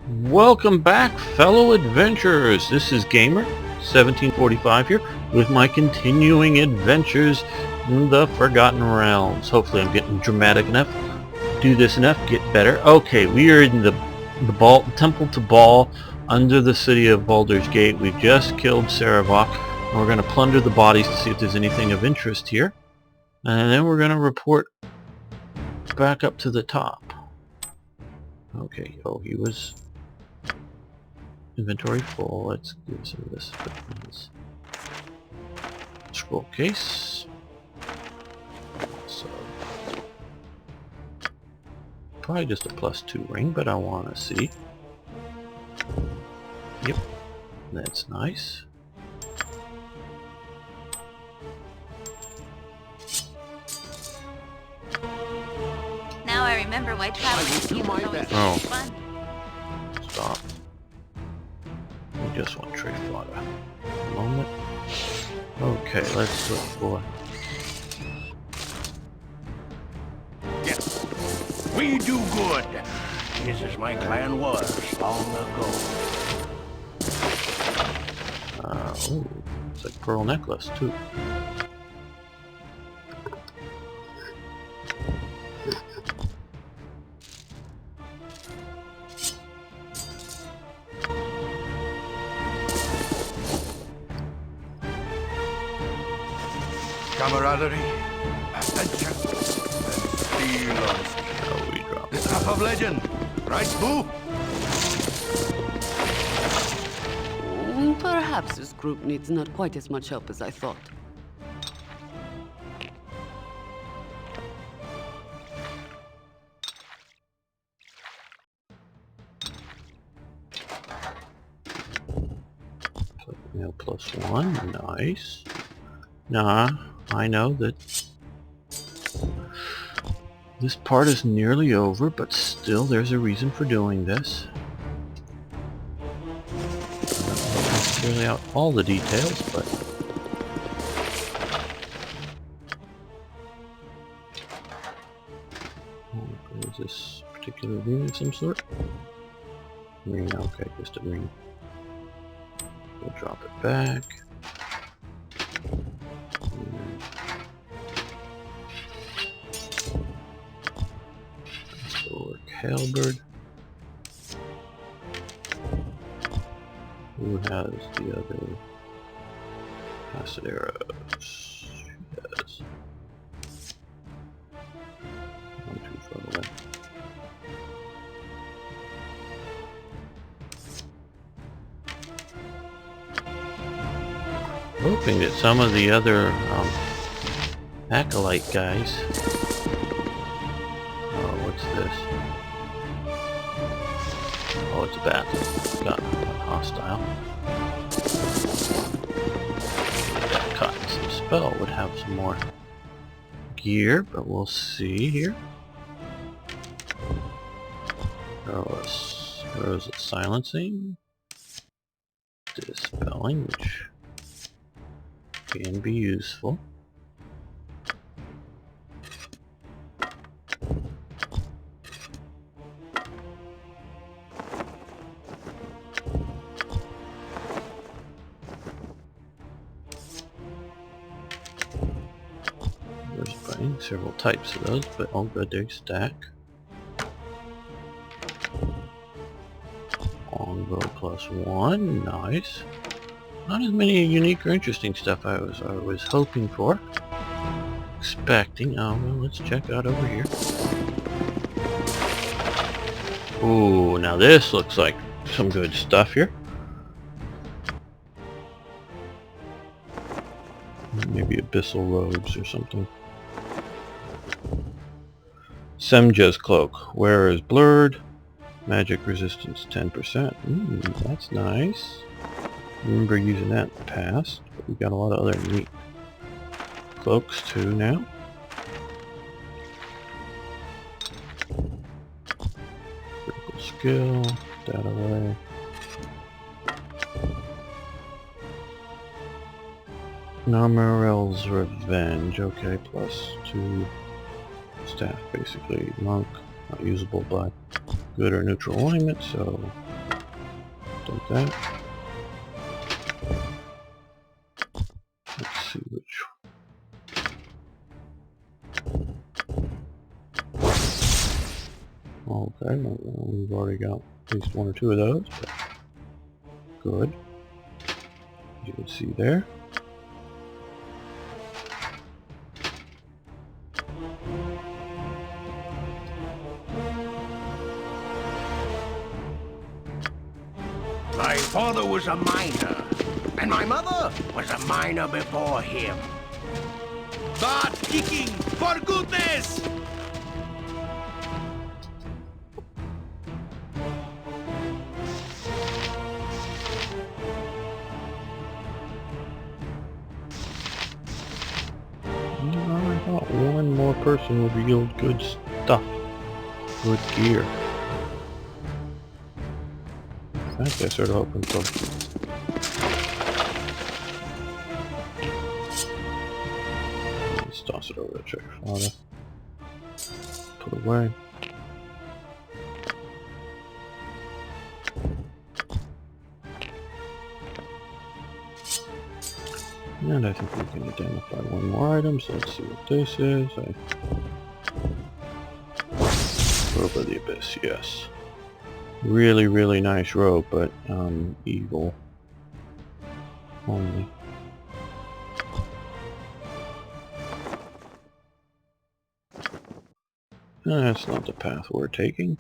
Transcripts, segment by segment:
Welcome back, fellow adventurers. This is Gamer 1745 here with my continuing adventures in the Forgotten Realms. Hopefully I'm getting dramatic enough. Do this enough, get better. Okay, we are in the Temple to Bhaal under the city of Baldur's Gate. We've just killed Saravok, and we're going to plunder the bodies to see if there's anything of interest here. And then we're going to report back up to the top. Okay, oh, he was... Inventory full. Let's give some of this. Scroll case. So probably just a +2 ring, but I want to see. Yep, that's nice. Now I remember why traveling with you was always so fun. Stop. We just want trade fodder. A moment. Okay, let's look for... Yes, we do good. This is my clan was long ago. Ooh, it's like pearl necklace too. Camaraderie, adventure, and honesty. Oh, we dropped The stuff of legend, right, Boo? Perhaps this group needs not quite as much help as I thought. Mail +1, nice. Nah, I know that this part is nearly over, but still there's a reason for doing this. Not necessarily out all the details, but is this particular ring of some sort? Ring, okay, just a ring. We'll drop it back. Halberd. Who has the other acid arrows? She has. Not too far away. Hoping that some of the other acolyte guys. Oh, what's this? Oh, it's a bat. Got hostile. That caught some spell would have some more gear, but we'll see here. Arrows of silencing, dispelling, which can be useful. Several types of those, but all good, they stack. Longbow +1, nice. Not as many unique or interesting stuff I was hoping for. Expecting. Oh well, let's check out over here. Ooh, now this looks like some good stuff here. Maybe abyssal robes or something. Semja's cloak. Wearer is blurred. Magic resistance 10%. That's nice. Remember using that in the past. But we got a lot of other neat cloaks too now. Critical skill. That away. Namarel's Revenge. Okay, +2. Staff, basically. Monk, not usable by good or neutral alignment, so Take that. Let's see which. Okay, well, we've already got at least one or two of those. But good. As you can see there. My father was a miner, and my mother was a miner before him. But kicking, for goodness! I thought one more person would yield good stuff. Good gear. In fact, I started hoping for. Let's toss it over to check your father. Put away. And I think we can identify one more item, so let's see what this is. Robe of the Abyss, yes. Really, really nice robe, but evil only. That's not the path we're taking.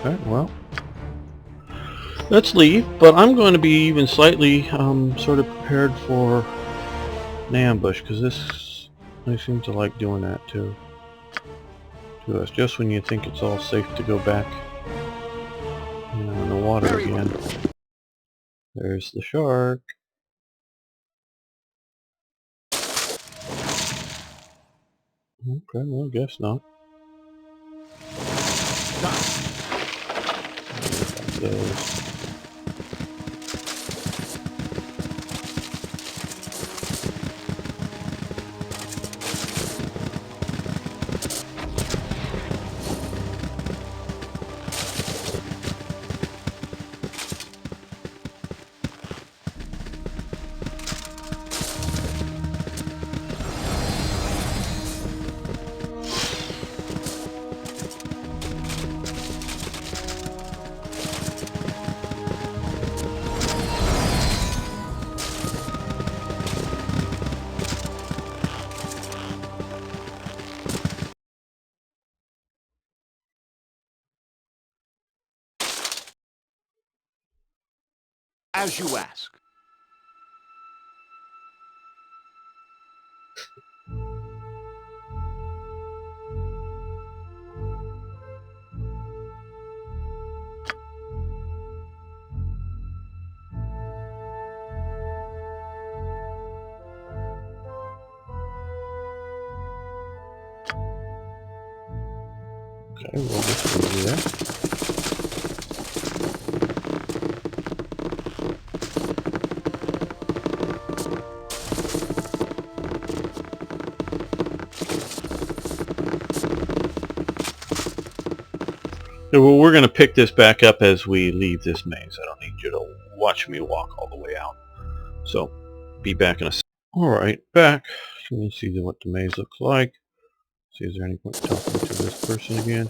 Okay, well, let's leave, but I'm going to be even slightly sort of prepared for an ambush, because they seem to like doing that to us, just when you think it's all safe to go back in the water again. There's the shark. Okay, well, I guess not. Those. As you ask. Okay, we'll just do that. So, well, we're going to pick this back up as we leave this maze. I don't need you to watch me walk all the way out. So, be back in a second. Alright, back. You can see what the maze looks like. See, is there any point talking to this person again?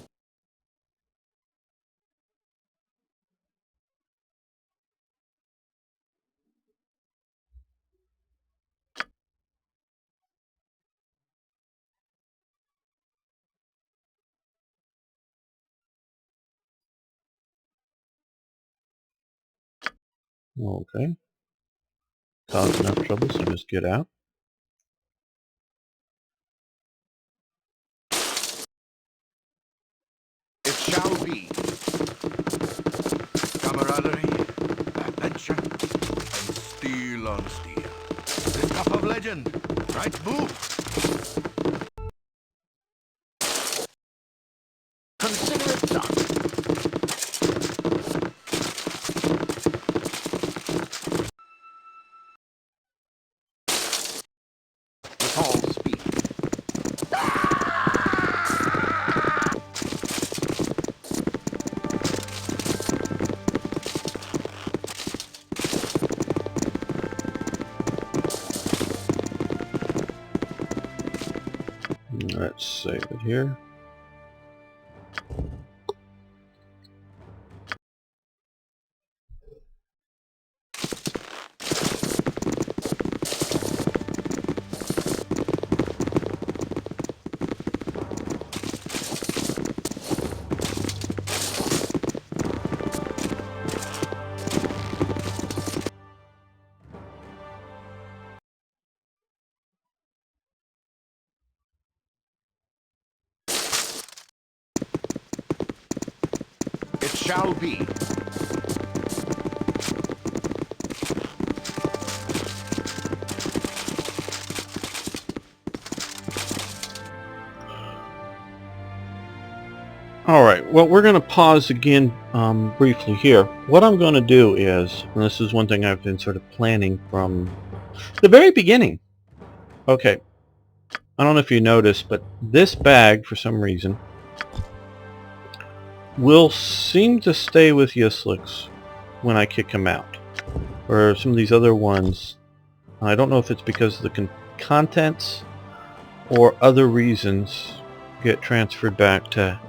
Okay. Caused enough trouble, so just get out. It shall be. Camaraderie, adventure, and steel on steel. The stuff of legend. Right move. Consider it done. Let's save it here. It shall be. Alright, well, we're going to pause again briefly here. What I'm going to do is, and this is one thing I've been sort of planning from the very beginning. Okay, I don't know if you noticed, but this bag, for some reason, will seem to stay with Yislix when I kick him out. Or some of these other ones, I don't know if it's because of the contents or other reasons, get transferred back to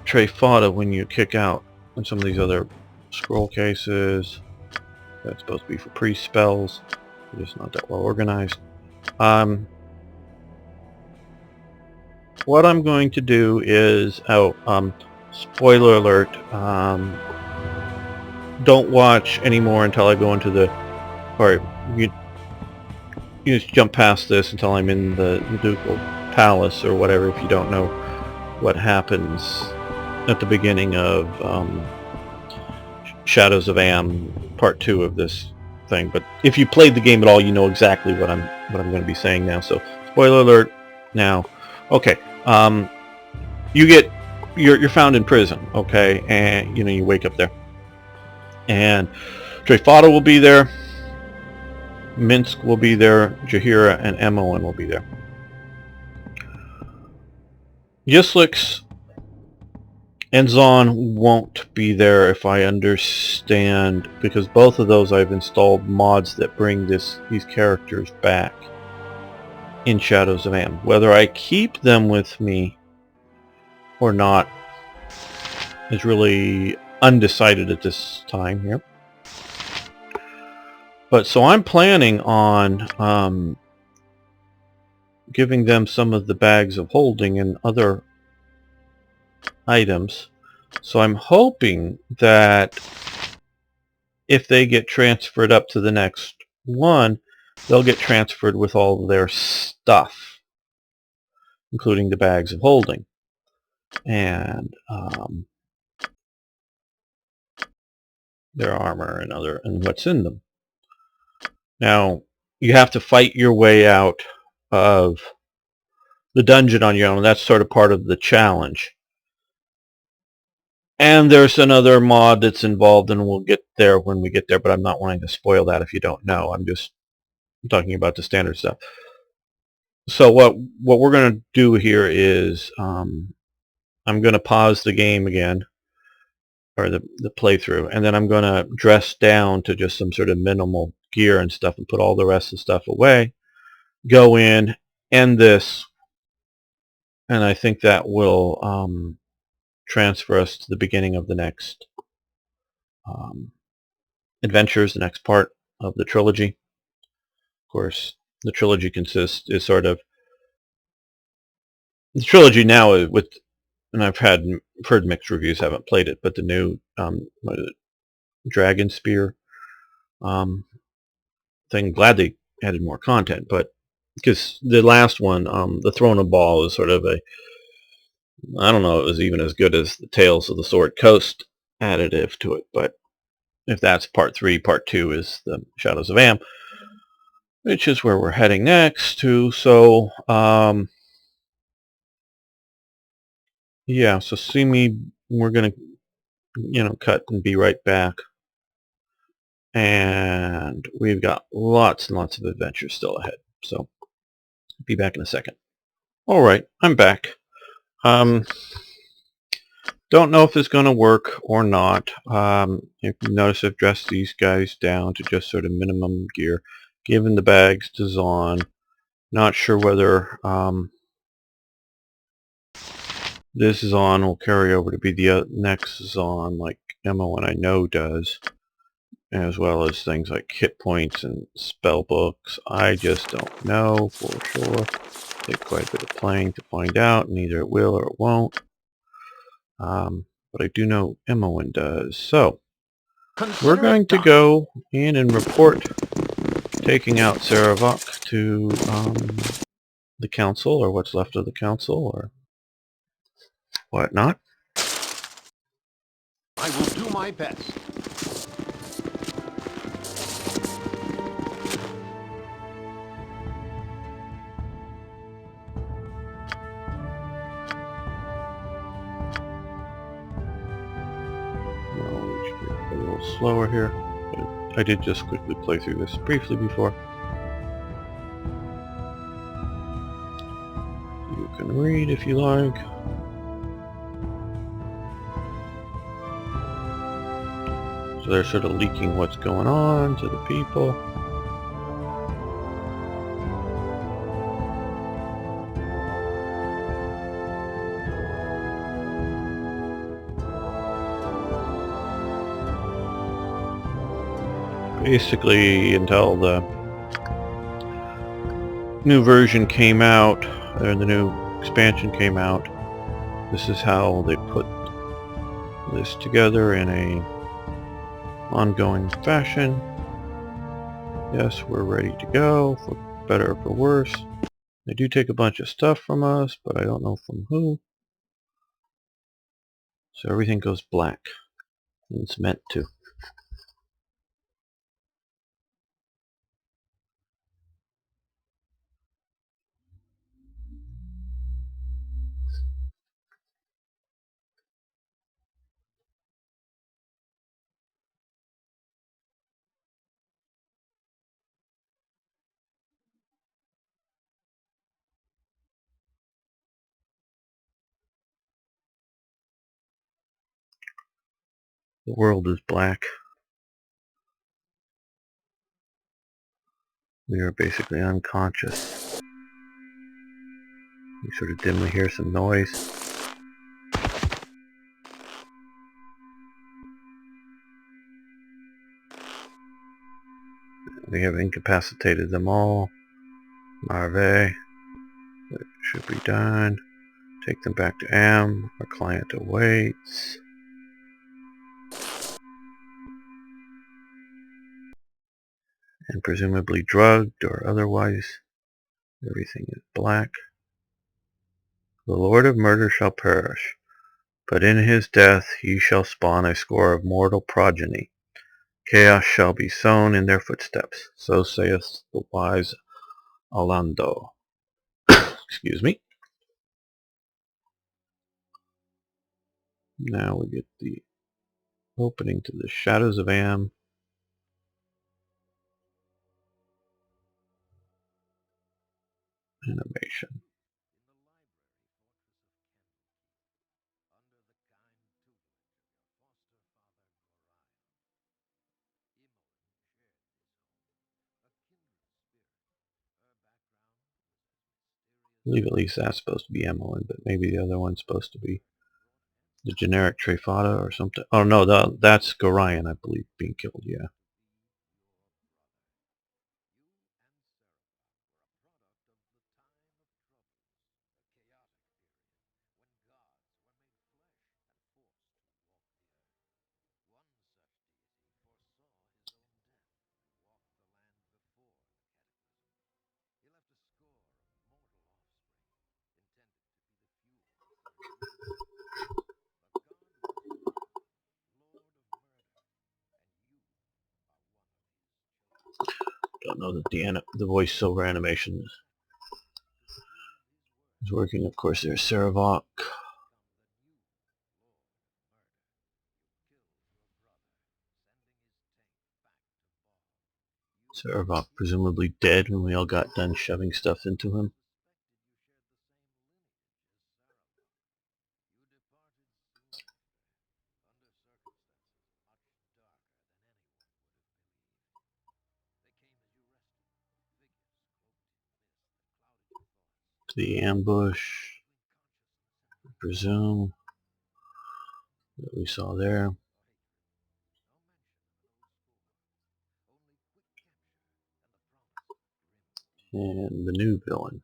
Trifada when you kick out. And some of these other scroll cases, that's supposed to be for priest spells, they're just not that well organized. What I'm going to do is, spoiler alert, don't watch anymore until I go into the, or you just jump past this until I'm in the Ducal Palace or whatever, if you don't know what happens at the beginning of Shadows of Amn, part 2 of this thing. But if you played the game at all, you know exactly what I'm going to be saying now. So, spoiler alert now. Okay, you're found in prison, okay, and you wake up there, and Trifada will be there, Minsk will be there, Jaheira and Emoen will be there. Yislix and Zon won't be there, if I understand, because both of those I've installed mods that bring these characters back in Shadows of Amn. Whether I keep them with me or not is really undecided at this time here. But so I'm planning on giving them some of the bags of holding and other items. So I'm hoping that if they get transferred up to the next one, they'll get transferred with all their stuff, including the bags of holding and their armor and what's in them. Now, you have to fight your way out of the dungeon on your own. That's sort of part of the challenge. And there's another mod that's involved, and we'll get there when we get there, but I'm not wanting to spoil that if you don't know. I'm just talking about the standard stuff. So what we're going to do here is I'm going to pause the game again, or the playthrough, and then I'm going to dress down to just some sort of minimal gear and stuff and put all the rest of the stuff away, go in, end this, and I think that will transfer us to the beginning of the next adventures, the next part of the trilogy. Of course, the trilogy the trilogy now is with, and I've heard mixed reviews, haven't played it, but the new what is it, Dragon Spear thing, glad they added more content, but because the last one, the Throne of Bhaal, is sort of a, I don't know, it was even as good as the Tales of the Sword Coast additive to it, but if that's part 3, part 2 is the Shadows of Amn, which is where we're heading next to. So yeah, so see me, we're gonna cut and be right back, and we've got lots and lots of adventures still ahead, so be back in a second. Alright, I'm back. Don't know if it's going to work or not. If you notice, I've dressed these guys down to just sort of minimum gear, given the bags to Zon, Not sure whether this is on will carry over to be the next is on, like Emma and I know does, as well as things like hit points and spell books. I just don't know for sure. Take quite a bit of playing to find out, and either it will or it won't. But I do know Emmowen does. So we're going to go in and report taking out Saravok to the council, or what's left of the council, or whatnot. I will do my best. No, we should be a little slower here. I did just quickly play through this briefly before. You can read if you like. So they're sort of leaking what's going on to the people. Basically, until the new version came out, or the new expansion came out, this is how they put this together in a ongoing fashion. Yes, we're ready to go, for better or for worse. They do take a bunch of stuff from us, but I don't know from who. So everything goes black. And it's meant to. The world is black. We are basically unconscious. You sort of dimly hear some noise. We have incapacitated them all. Marve. That should be done. Take them back to Am. Our client awaits. And presumably drugged or otherwise. Everything is black. The Lord of Murder shall perish, but in his death he shall spawn a score of mortal progeny. Chaos shall be sown in their footsteps. So saith the wise Alando. Excuse me. Now we get the opening to the Shadows of Amn animation. I believe at least that's supposed to be Emmeline, but maybe the other one's supposed to be the generic Trefata or something. Oh no, that's Gorion, I believe, being killed, yeah. Don't know that the voiceover animation is working. Of course, there's Saravok. Saravok presumably dead when we all got done shoving stuff into him. the ambush, I presume, that we saw there. And the new villain.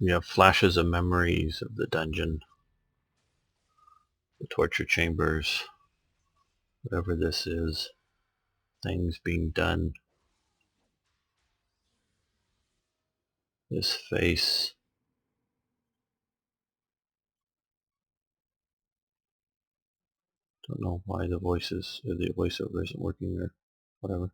We have flashes of memories of the dungeon, the torture chambers, whatever this is, things being done. This face. Don't know why the voices or the voiceover isn't working or whatever.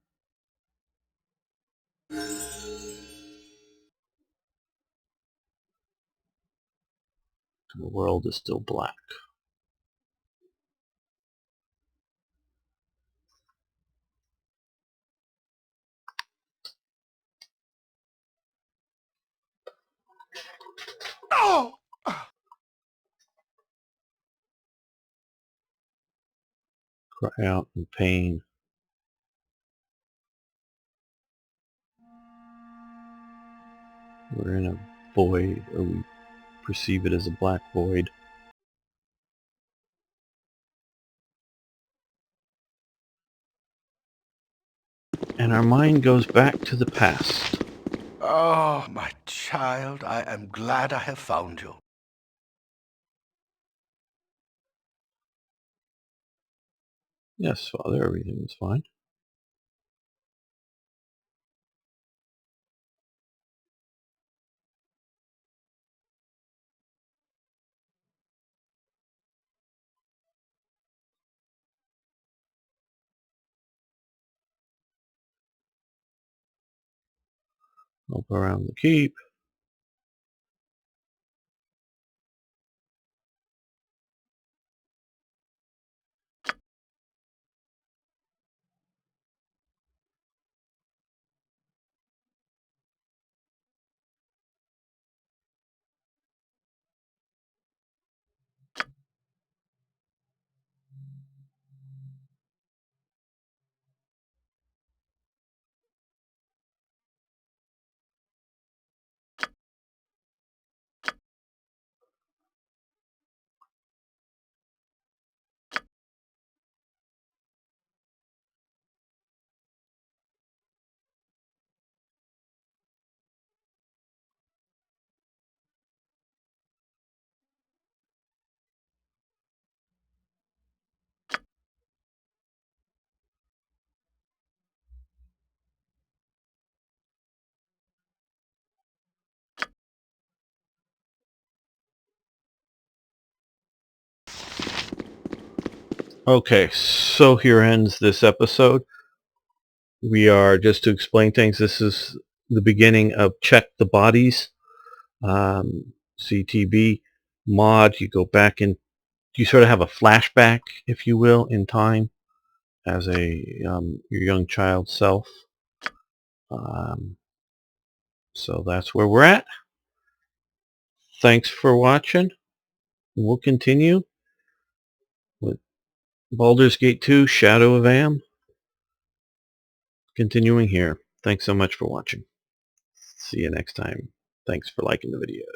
The world is still black. Oh! Cry out in pain. We're in a void, or we perceive it as a black void. And our mind goes back to the past. Oh, my child, I am glad I have found you. Yes, Father, everything is fine. Up around the keep. Okay, so here ends this episode. We are, just to explain things, this is the beginning of Check the Bodies, CTB mod. You go back and you sort of have a flashback, if you will, in time as a your young child self. So that's where we're at. Thanks for watching. We'll continue with Baldur's Gate 2, Shadow of Amn. Continuing here. Thanks so much for watching. See you next time. Thanks for liking the video.